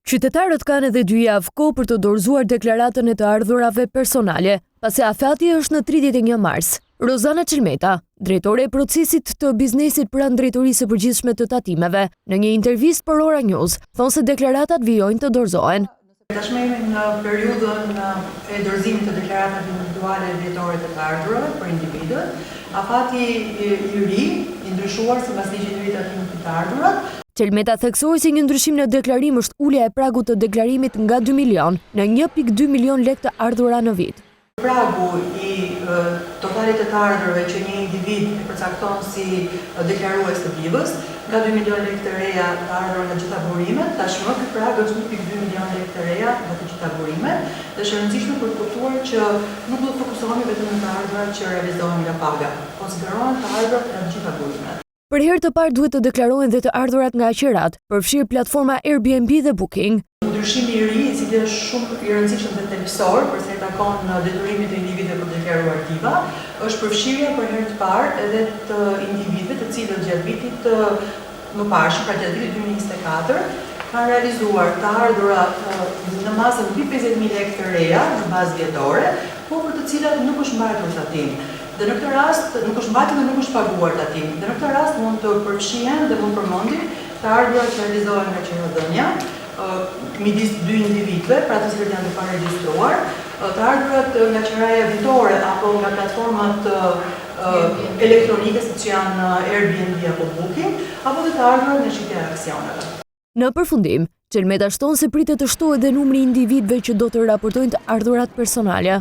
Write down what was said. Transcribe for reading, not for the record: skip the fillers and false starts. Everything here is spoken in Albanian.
Qytetarët kanë edhe 2 javë kohë për të dorëzuar deklaratën e të ardhurave personale, pasi afati është në 31 mars. Rozana Çelmeta, drejtore e procesit të biznesit pranë Drejtorisë së Përgjithshme të Tatimeve, në një intervistë për Ora News, thonë se deklaratat vijojnë të dorëzohen. Tashmë jemi në periudhën e dorëzimit të deklaratave individuale vjetore të ardhurave për individët. Afati i ri, i ndryshuar sipas ligjit të ri të tatimit të ardhurat. Çelmeta theksoi se një ndryshim në deklarim është ulja e pragut të deklarimit nga 2 milion në 1,2 milion lekë të ardhura në vit. Pragu i totalit të ardhurave që një individ e përcakton si deklarues të vivës, nga 2 milion lekë të reja të ardhura nga gjitha burimet, tashmë ky prag është 1,2 milion lekë të reja nga të gjitha burimet, dhe është e rëndësishme për të kuptuar që nuk do të fokusohemi vetëm në të ardhurat që realizohen nga paga, konsiderohen të ardhurat nga të gjitha burimet. Për herë të parë duhet të deklarohen dhe të ardhurat nga aqerat, përfshirë platforma Airbnb dhe Booking. Ndryshimi i ri, i cili është shumë i rëndësishëm dhe thelbësor për sa i takon detyrimit të individëve për të deklaruar aktiva, është përfshirja për herë të parë edhe të individëve të cilët gjatë vitit më parshëm, pra gjatë vitit 2024, kanë realizuar të ardhurat në masën mbi 50.000 lekë të reja në bazë vjetore, por për të cilat nuk është mbartur tatim. Dhe në këtë rast nuk është mbatur dhe nuk është paguar tatim. Dhe në këtë rast mund të përfshihen dhe mund përmendim të ardhurat që realizohen nga qeveria, midis 2 individëve, pra të cilët janë të paregjistruar, të ardhurat nga qeraja vitore apo nga platformat elektronike siç janë Airbnb apo Booking, apo të ardhurat nga shitja e aksioneve. Në përfundim, Çelmeta shton se pritet të shtohet edhe numri i individëve që do të raportojnë të ardhurat personale.